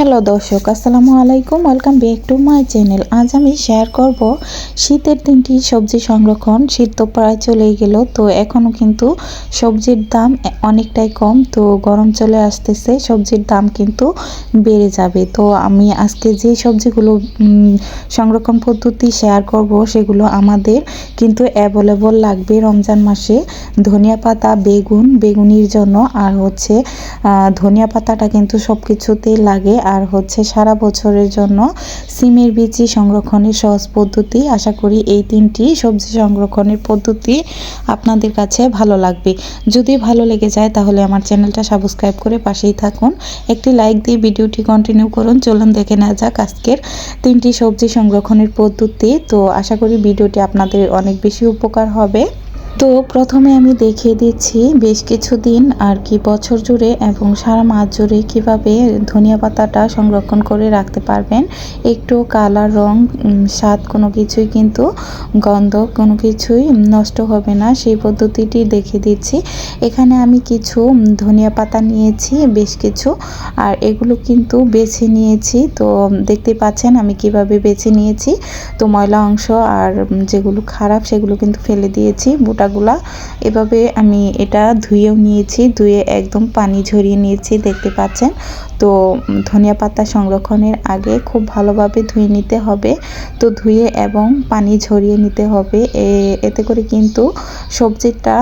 Hello দর্শক, আসসালামু আলাইকুম। Welcome back to my channel. আজ আমি শেয়ার করব শীতের 3টি সবজি সংরক্ষণ। শীত তো প্রায় চলেই গেল, তো এখনও কিন্তু সবজির দাম অনেকটাই কম। তো গরম চলে আসতেছে, সবজির দাম কিন্তু বেড়ে যাবে। তো আমি আজকে যে সবজিগুলো সংরক্ষণ পদ্ধতি শেয়ার করব সেগুলো আমাদের কিন্তু অ্যাভেলেবল লাগবে রমজান মাসে। ধনিয়া পাতা, বেগুনির জন্য, আর হচ্ছে ধনিয়া পাতাটা কিন্তু সব কিছুতেই লাগে। আর হচ্ছে সারা বছরের জন্য সিমের বিচি সংরক্ষণের সহজ পদ্ধতি। আশা করি এই 3টি সবজি সংরক্ষণের পদ্ধতি আপনাদের কাছে ভালো লাগবে। যদি ভালো লেগে যায় তাহলে আমার চ্যানেলটা সাবস্ক্রাইব করে পাশেই থাকুন, একটি লাইক দিয়ে ভিডিওটি কন্টিনিউ করুন। চলুন দেখে নেওয়া যাক আজকের 3টি সবজি সংরক্ষণের পদ্ধতি। তো আশা করি ভিডিওটি আপনাদের অনেক বেশি উপকার হবে। তো প্রথমে আমি দেখিয়ে দিচ্ছি বেশ কিছুদিন আর কি বছর জুড়ে এবং সারা মাস জুড়ে কীভাবে ধনিয়া পাতাটা সংরক্ষণ করে রাখতে পারবেন। একটু কালার, রং, স্বাদ কোনো কিছুই কিন্তু, গন্ধ কোনো কিছুই নষ্ট হবে না, সেই পদ্ধতিটি দেখিয়ে দিচ্ছি। এখানে আমি কিছু ধনিয়া পাতা নিয়েছি, বেশ কিছু, আর এগুলো কিন্তু বেছে নিয়েছি। তো দেখতে পাচ্ছেন আমি কিভাবে বেছে নিয়েছি। তো ময়লা অংশ আর যেগুলো খারাপ সেগুলো কিন্তু ফেলে দিয়েছি, বুটাগুলা। এভাবে আমি এটা ধুয়েও নিয়েছি, ধুয়ে একদম পানি ঝরিয়ে নিয়েছি, দেখতে পাচ্ছেন। তো ধনিয়া পাতা সংরক্ষণের আগে খুব ভালোভাবে ধুয়ে নিতে হবে। তো ধুয়ে এবং পানি ঝরিয়ে নিতে হবে, এতে করে কিন্তু সবজিটা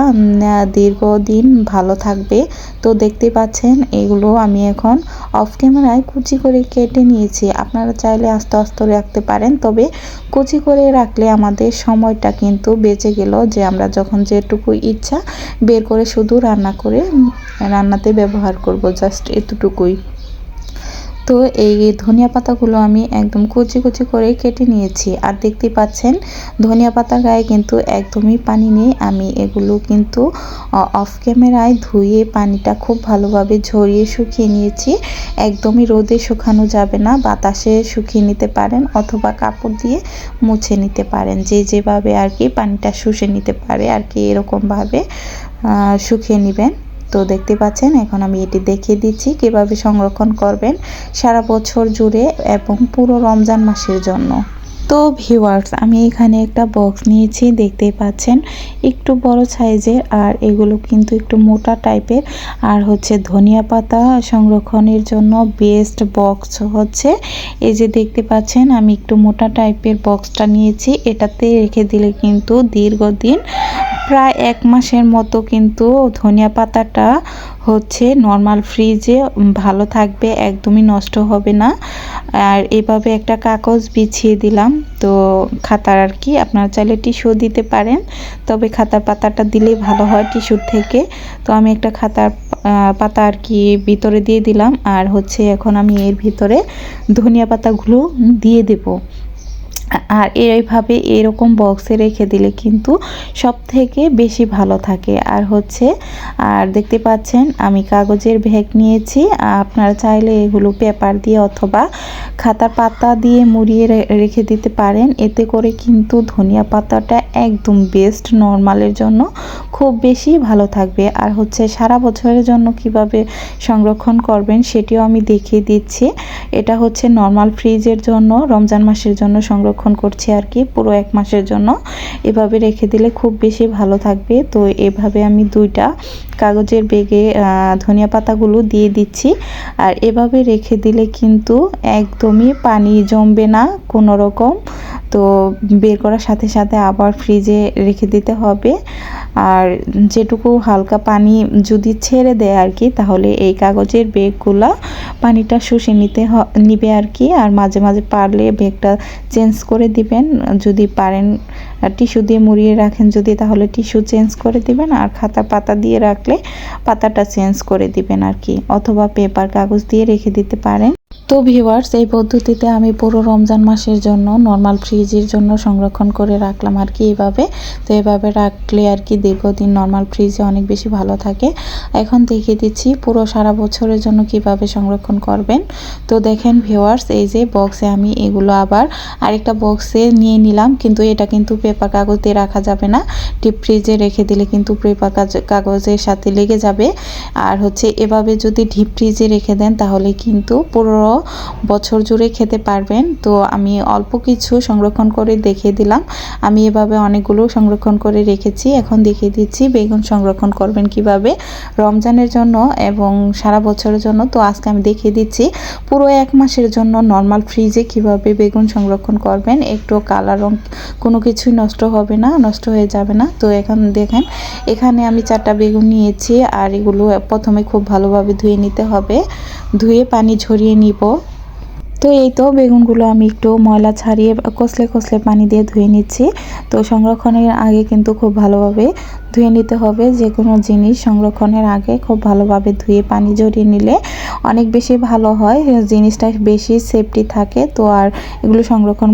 দীর্ঘদিন ভালো থাকবে। তো দেখতে পাচ্ছেন এগুলো আমি এখন অফ ক্যামেরায় কুচি করে কেটে নিয়েছি। আপনারা চাইলে আস্তে আস্তে রাখতে পারেন, তবে কুচি করে রাখলে আমাদের সময়টা কিন্তু বেঁচে গেল, যে আমরা যখন যেটুকু ইচ্ছা বের করে শুধু রান্নাতে ব্যবহার করব, জাস্ট এতটুকুই। তো এই ধনিয়া পাতাগুলো আমি একদম কুচি কুচি করে কেটে নিয়েছি। আর দেখতে পাচ্ছেন ধনিয়া পাতার গায়ে কিন্তু একদমই পানি নেই। আমি এগুলো কিন্তু অফ ক্যামেরায় ধুয়ে পানিটা খুব ভালোভাবে ঝরিয়ে শুকিয়ে নিয়েছি। একদমই রোদে শুকানো যাবে না, বাতাসে শুকিয়ে নিতে পারেন অথবা কাপড় দিয়ে মুছে নিতে পারেন, যেভাবে আর কি পানিটা শুষে নিতে পারে আর কি, এরকমভাবে শুকিয়ে নেবেন। তো দেখতে পাচ্ছেন এখন আমি এটি দেখিয়ে দিচ্ছি কিভাবে সংরক্ষণ করবেন সারা বছর জুড়ে এবং পুরো রমজান মাসের জন্য। তো ভিউয়ার্স, আমি এখানে একটা বক্স নিয়েছি, দেখতেই পাচ্ছেন একটু বড় সাইজের, আর এগুলো কিন্তু একটু মোটা টাইপের। আর হচ্ছে ধনিয়া পাতা সংরক্ষণের জন্য বেস্ট বক্স হচ্ছে এই যে দেখতে পাচ্ছেন, আমি একটু মোটা টাইপের বক্সটা নিয়েছি। এটাতে রেখে দিলে কিন্তু দীর্ঘদিন, প্রায় 1 মাসের মতো কিন্তু ধনিয়া পাতাটা হচ্ছে নর্মাল ফ্রিজে ভালো থাকবে, একদমই নষ্ট হবে না। আর এভাবে একটা কাগজ বিছিয়ে দিলাম, তো খাতার আর কি, আপনারা চাইলে টিস্যু দিতে পারেন, তবে খাতার পাতাটা দিলেই ভালো হয় টিস্যুর থেকে। তো আমি একটা খাতার পাতা আর কি ভিতরে দিয়ে দিলাম। আর হচ্ছে এখন আমি এর ভিতরে ধনিয়া পাতাগুলো দিয়ে দেবো। আর এইভাবে এরকম বক্সে রেখে দিলে কিন্তু সব থেকে বেশি ভালো থাকে। আর হচ্ছে, আর দেখতে পাচ্ছেন আমি কাগজের ব্যাগ নিয়েছি। আপনারা চাইলে এগুলো পেপার দিয়ে অথবা খাতার পাতা দিয়ে মুড়িয়ে রেখে দিতে পারেন, এতে করে কিন্তু ধনিয়া পাতাটা একদম বেস্ট, নর্মালের জন্য খুব বেশি ভালো থাকবে। আর হচ্ছে সারা বছরের জন্য কিভাবে সংরক্ষণ করবেন সেটিও আমি দেখিয়ে দিচ্ছি। এটা হচ্ছে নর্মাল ফ্রিজের জন্য, রমজান মাসের জন্য সংরক্ষণ করছি আর কি, পুরো 1 মাসের জন্য। এভাবে রেখে দিলে খুব বেশি ভালো থাকবে। তো এভাবে আমি 2টা কাগজের ব্যাগে ধনিয়া পাতাগুলো দিয়ে দিচ্ছি। আর এভাবে রেখে দিলে কিন্তু একদমই পানি জমবে না কোনো রকম। তো বের করার সাথে সাথে আবার ফ্রিজে রেখে দিতে হবে। আর যেটুকু হালকা পানি যদি ছেড়ে দেয় আর কি, তাহলে এই কাগজের ব্যাগগুলা পানিটা শুষে নিবে আর কি। আর মাঝে মাঝে পারলে ব্যাগটা চেঞ্জ করে দিবেন, যদি পারেন টিস্যু দিয়ে মুড়িয়ে রাখেন যদি, তাহলে টিস্যু চেঞ্জ করে দিবেন। আর খাতা পাতা দিয়ে রাখলে পাতাটা চেঞ্জ করে দিবেন আর কি, অথবা পেপার কাগজ দিয়ে রেখে দিতে পারেন। তো ভিউয়ার্স, এই পদ্ধতিতে আমি পুরো রমজান মাসের জন্য নর্মাল ফ্রিজের জন্য সংরক্ষণ করে রাখলাম আর কি এভাবে। তো এভাবে রাখলে আর কি দীর্ঘদিন নর্মাল ফ্রিজে অনেক বেশি ভালো থাকে। এখন দেখিয়ে দিচ্ছি পুরো সারা বছরের জন্য কিভাবে সংরক্ষণ করবেন। তো দেখেন ভিউয়ার্স, এই যে বক্সে আমি এগুলো আবার আরেকটা বক্সে নিয়ে নিলাম, কিন্তু এটা কিন্তু পেপার কাগজ দিয়ে রাখা যাবে না, ডিপ ফ্রিজে রেখে দিলে কিন্তু পেপার কাগজের সাথে লেগে যাবে। আর হচ্ছে এভাবে যদি ডিপ ফ্রিজে রেখে দেন তাহলে কিন্তু পুরো বছর জুড়ে খেতে পারবেন। তো আমি অল্প কিছু সংরক্ষণ করে দেখিয়ে দিলাম। আমি এভাবে অনেকগুলো সংরক্ষণ করে রেখেছি। এখন দেখিয়ে দিচ্ছি বেগুন সংরক্ষণ করবেন কিভাবে রমজানের জন্য এবং সারা বছরের জন্য। তো আজকে আমি দেখিয়ে দিচ্ছি পুরো 1 মাসের জন্য নর্মাল ফ্রিজে কিভাবে বেগুন সংরক্ষণ করবেন। একটু কালার রং কোনো কিছুই নষ্ট হবে না, নষ্ট হয়ে যাবে না। তো এখন দেখেন এখানে আমি 4টা বেগুন নিয়েছি আর এগুলো প্রথমে খুব ভালোভাবে ধুয়ে নিতে হবে, ধুয়ে পানি ঝরিয়ে নিব। তো এই তো বেগুনগুলো আমি একটু ময়লা ছাড়িয়ে কষলে কষলে পানি দিয়ে ধুয়ে নিচ্ছি। তো সংরক্ষণের আগে কিন্তু খুব ভালোভাবে ধুয়ে নিতে হবে। যে কোনো জিনিস সংরক্ষণের আগে খুব ভালোভাবে ধুয়ে পানি ঝরিয়ে নিলে অনেক বেশি ভালো হয়, জিনিসটা বেশি সেফটি থাকে। তো আর এগুলো সংরক্ষণ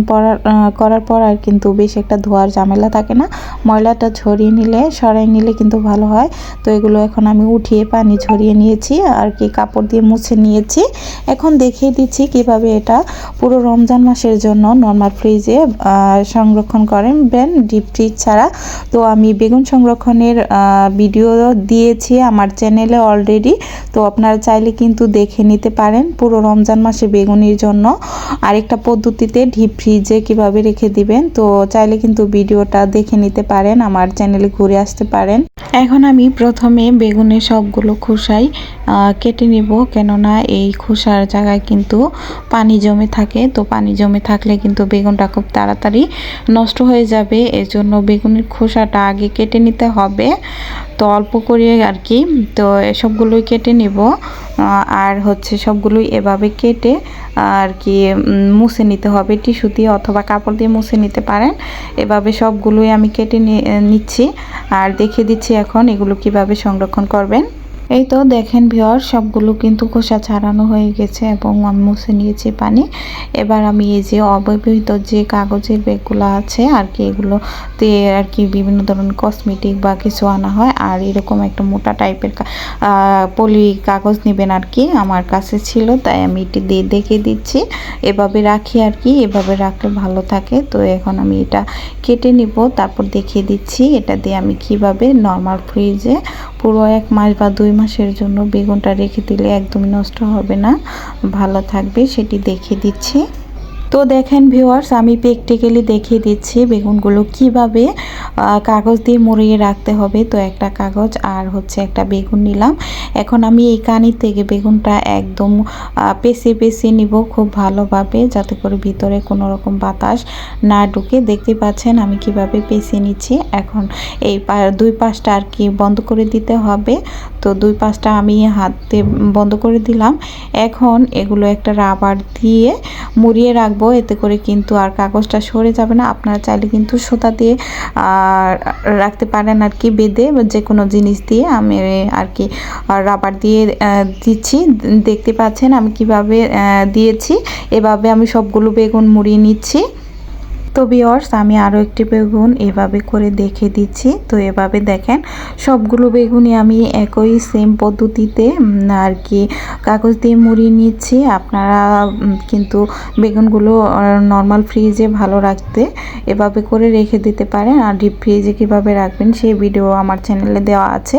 করার পর আর কিন্তু বেশি একটা ধোয়ার ঝামেলা থাকে না, ময়লাটা ঝরিয়ে নিলে সরাই নিলে কিন্তু ভালো হয়। তো এগুলো এখন আমি উঠিয়ে পানি ঝরিয়ে নিয়েছি আর কি কাপড় দিয়ে মুছে নিয়েছি। এখন দেখিয়ে দিচ্ছি কিভাবে এটা পুরো রমজান মাসের জন্য নর্মাল ফ্রিজে সংরক্ষণ করেন ডিপ ফ্রিজ ছাড়া। তো আমি বেগুন সংরক্ষণের ভিডিও দিয়েছি আমার চ্যানেলে অলরেডি, তো আপনারা চাইলে কিন্তু দেখে নিতে পারেন পুরো রমজান মাসে বেগুনের জন্য আরেকটা পদ্ধতিতে ডিপ ফ্রিজে কিভাবে রেখে দিবেন। তো চাইলে কিন্তু ভিডিওটা দেখে নিতে পারেন, আমার চ্যানেলে ঘুরে আসতে পারেন। এখন আমি প্রথমে বেগুনের সবগুলো খোসাই কেটে নিব, কেননা এই খোসার জায়গায় কিন্তু পানি জমে থাকে। তো পানি জমে থাকলে কিন্তু বেগুনটা খুব তাড়াতাড়ি নষ্ট হয়ে যাবে, এজন্য বেগুনের খোসাটা আগে কেটে নিতে হবে। তো অল্প করে আর কি, তো সবগুলোই কেটে নেব আর হচ্ছে সবগুলোই এভাবে কেটে আর কি মুছে নিতে হবে, টিস্যু দিয়ে অথবা কাপড় দিয়ে মুছে নিতে পারেন। এভাবে সবগুলোই আমি কেটে নিচ্ছি আর দেখিয়ে দিচ্ছি এখন এগুলো কিভাবে সংরক্ষণ করবেন। এই তো দেখেন ভিউয়ার সবগুলো কিন্তু খোসা ছাড়ানো হয়ে গেছে এবং আমি মুছে নিয়েছি পানি। এবার আমি এই যে অব্যবহৃত যে কাগজের ব্যাগগুলো আছে আর কি, এগুলোতে আর কি বিভিন্ন ধরনের কসমেটিক বা কিছু আনা হয়, আর এরকম একটা মোটা টাইপের পলি কাগজ নেবেন আর কি, আমার কাছে ছিল তাই আমি এটি দিয়ে দেখিয়ে দিচ্ছি। এভাবে রাখি আর কি, এভাবে রাখলে ভালো থাকে। তো এখন আমি এটা কেটে নিব, তারপর দেখিয়ে দিচ্ছি এটা দিয়ে আমি কিভাবে নর্মাল ফ্রিজে পুরো 1 মাস বা 2 মাসের জন্য বেগুনটা রেখে দিলে একদমই নষ্ট হবে না, ভালো থাকবে, সেটি দেখিয়ে দিচ্ছি। তো দেখেন ভিউয়ার্স আমি প্র্যাকটিক্যালি দেখিয়ে দিচ্ছি বেগুনগুলো কিভাবে কাগজ দিয়ে মুড়িয়ে রাখতে হবে। তো একটা কাগজ আর হচ্ছে একটা বেগুন নিলাম। এখন আমি এই কানি থেকে বেগুনটা একদম পেঁচে নিব খুব ভালোভাবে, যাতে করে ভিতরে কোনো রকম বাতাস না ঢুকে। দেখতে পাচ্ছেন আমি কিভাবে পেঁচে নিচ্ছি। এখন এই 2 পাশটা আর কি বন্ধ করে দিতে হবে। তো 2 পাশটা আমি হাতে বন্ধ করে দিলাম। এখন এগুলো একটা রাবার দিয়ে মুড়িয়ে রাখবো, এতে করে কিন্তু আর কাগজটা সরে যাবে না। আপনারা চাইলে কিন্তু সুতা দিয়ে রাখতে পারেন আর কি, বেঁধে যে কোনো জিনিস দিয়ে। আমি আর কি রাবার দিয়ে দিচ্ছি, দেখতে পাচ্ছেন আমি কিভাবে দিয়েছি। এভাবে আমি সবগুলো বেগুন মুড়িয়ে নিচ্ছি। তো ভিউয়ার্স আমি আরও একটি বেগুন এভাবে করে দেখে দিচ্ছি। তো এভাবে দেখেন সবগুলো বেগুনই আমি একই সেম পদ্ধতিতে আর কি কাগজ দিয়ে মুড়িয়ে নিচ্ছি। আপনারা কিন্তু বেগুনগুলো নর্মাল ফ্রিজে ভালো রাখতে এভাবে করে রেখে দিতে পারেন, আর ডিপ ফ্রিজে কীভাবে রাখবেন সেই ভিডিও আমার চ্যানেলে দেওয়া আছে,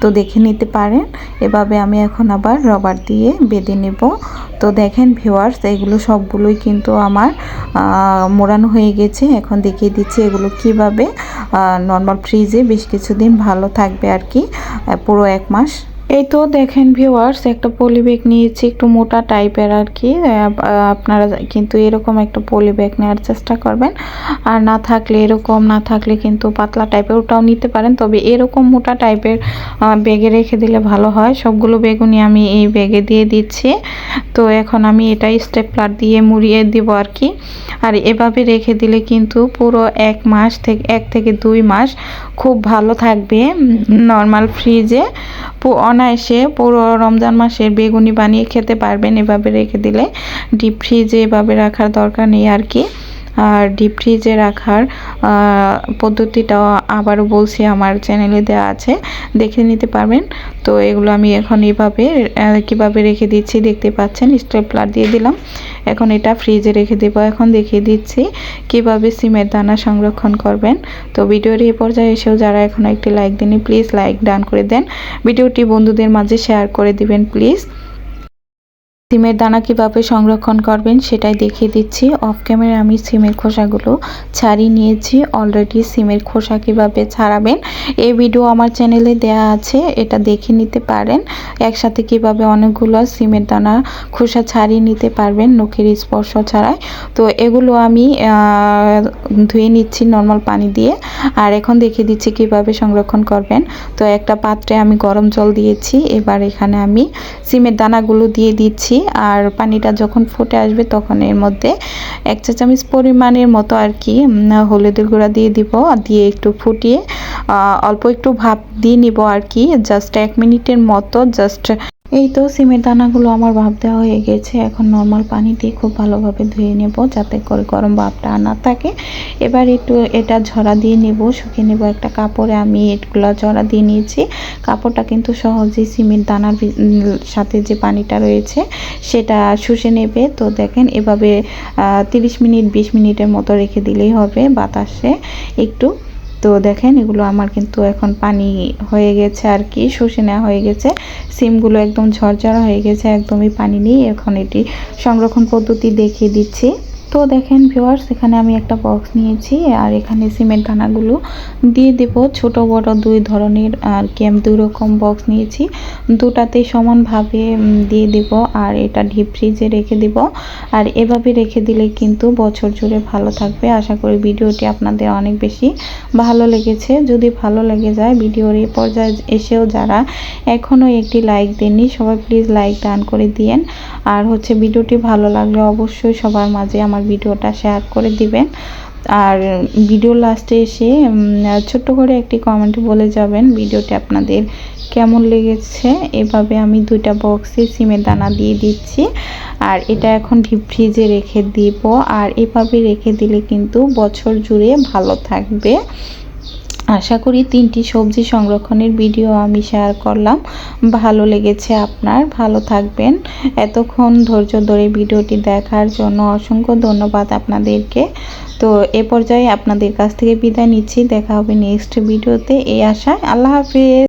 তো দেখে নিতে পারেন। এভাবে আমি এখন আবার রবার দিয়ে বেঁধে নেব। তো দেখেন ভিউয়ার্স এগুলো সবগুলোই কিন্তু আমার মোড়ানো হয়ে গেছে। এখন দেখিয়ে দিচ্ছি এগুলো কিভাবে নর্মাল ফ্রিজে বেশ কিছুদিন ভালো থাকবে আর কি, পুরো 1 মাস। এই তো দেখেন ভিউয়ার্স একটা পলি ব্যাগ নিয়েছি একটু মোটা টাইপের আর কি, আপনারা কিন্তু এরকম একটা পলি ব্যাগ নেওয়ার চেষ্টা করবেন। আর না থাকলে কিন্তু পাতলা টাইপের ওটাও নিতে পারেন, তবে এরকম মোটা টাইপের ব্যাগে রেখে দিলে ভালো হয়। সবগুলো বেগুনই আমি এই ব্যাগে দিয়ে দিচ্ছি। তো এখন আমি এটা স্টেপলার দিয়ে মুড়িয়ে দিব আর কি। আর এভাবে রেখে দিলে কিন্তু পুরো 1 মাস থেকে 1 থেকে 2 মাস খুব ভালো থাকবে নর্মাল ফ্রিজে। অনায়াসে পুরো রমজান মাসের বেগুনি বানিয়ে খেতে পারবেন এভাবে রেখে দিলে। ডিপ ফ্রিজে এভাবে রাখার দরকার নেই আর কি। আর ডিপ ফ্রিজে রাখার পদ্ধতিটাও আবারও বলছি আমার চ্যানেলে দেওয়া আছে, দেখে নিতে পারবেন। তো এগুলো আমি এখন এভাবে কিভাবে রেখে দিচ্ছি দেখতে পাচ্ছেন, স্টেপলার দিয়ে দিলাম। এখন এটা ফ্রিজে রেখে দেবো। এখন দেখিয়ে দিচ্ছি কিভাবে সিমের দানা সংরক্ষণ করবেন। তো ভিডিওর এই পর্যায়ে এসেও যারা এখনও একটি লাইক দেননি প্লিজ লাইক ডান করে দেন, ভিডিওটি বন্ধুদের মাঝে শেয়ার করে দিবেন প্লিজ। সিমের দানা কিভাবে সংরক্ষণ করবেন সেটাই দেখিয়ে দিচ্ছি। অফ ক্যামেরায় আমি সিমের খোসাগুলো ছাড়িয়ে নিয়েছি। অলরেডি সিমের খোসা কিভাবে ছাড়াবেন এই ভিডিও আমার চ্যানেলে দেয়া আছে, এটা দেখে নিতে পারেন। একসাথে কিভাবে অনেকগুলো সিমের দানা খোসা ছাড়িয়ে নিতে পারবেন নখের স্পর্শ ছাড়াই। তো এগুলো আমি ধুয়ে নিচ্ছি নর্মাল পানি দিয়ে। আর এখন দেখিয়ে দিচ্ছি কিভাবে সংরক্ষণ করবেন। তো একটা পাত্রে আমি গরম জল দিয়েছি, এবার এখানে আমি সিমের দানাগুলো দিয়ে দিচ্ছি। আর পানিটা যখন ফুটে আসবে তখন এর মধ্যে 1 চা চামচ পরিমাণের মতো আর কি হলুদের গুঁড়া দিয়ে দিব, দিয়ে একটু ফুটিয়ে অল্প একটু ভাপ দিয়ে নিব আর কি, জাস্ট 1 মিনিটের মতো। জাস্ট এই তো সিমের দানাগুলো আমার ভাপ দেওয়া হয়ে গেছে। এখন নর্মাল পানি দিয়ে খুব ভালোভাবে ধুয়ে নেব যাতে করে গরম ভাবটা না থাকে। এবার একটু এটা ঝরা দিয়ে নেব, শুকিয়ে নেব একটা কাপড়ে। আমি এগুলো ঝরা দিয়ে নিয়েছি। কাপড়টা কিন্তু সহজেই সিমের দানার সাথে যে পানিটা রয়েছে সেটা শুষে নেবে। তো দেখেন এভাবে 30 মিনিট 20 মিনিটের মতো রেখে দিলেই হবে বাতাসে একটু। তো দেখেন এগুলো আমার কিন্তু এখন পানি হয়ে গেছে আর কি, শুষে নেওয়া হয়ে গেছে। সিমগুলো একদম ঝরঝরা হয়ে গেছে, একদমই পানি নেই। এখন এটি সংরক্ষণ পদ্ধতি দেখিয়ে দিচ্ছি। তো দেখেন ভিউয়ার্স, এখানে আমি একটা বক্স নিয়েছি আর এখানে সিমেন্ট দানাগুলো দিয়ে দেব। ছোট বড় দুই ধরনের আর কি আমি 2 রকম বক্স নিয়েছি, দুটাতেই সমানভাবে দিয়ে দেব। আর এটা ডিপ ফ্রিজে রেখে দেব। আর এভাবে রেখে দিলে কিন্তু বছর জুড়ে ভালো থাকবে। আশা করি ভিডিওটি আপনাদের অনেক বেশি ভালো লেগেছে। যদি ভালো লেগে যায় ভিডিওর এই পর্যায়ে এসেও যারা এখনও একটি লাইক দেননি সবাই প্লিজ লাইক দান করে দিয়েন। আর হচ্ছে ভিডিওটি ভালো লাগলে অবশ্যই সবার মাঝে আমার ভিডিওটা শেয়ার করে দিবেন। আর ভিডিও লাস্টে এসে ছোট্ট করে একটি কমেন্ট বলে যাবেন ভিডিওটি আপনাদের কেমন লেগেছে। এভাবে আমি 2টা বক্সে সিমের দানা দিয়ে দিচ্ছি। আর এটা এখন ডিপ ফ্রিজে রেখে দিব। আর এভাবে রেখে দিলে কিন্তু বছর জুড়ে ভালো থাকবে। আশা করি 3টি সবজি সংরক্ষণের ভিডিও আমি শেয়ার করলাম, ভালো লেগেছে আপনার। ভালো থাকবেন। এতক্ষণ ধৈর্য ধরে ভিডিওটি দেখার জন্য অসংখ্য ধন্যবাদ আপনাদেরকে। তো এ পর্যায়ে আপনাদের কাছ থেকে বিদায় নিচ্ছি। দেখা হবে নেক্সট ভিডিওতে এই আশায়। আল্লাহ হাফেজ।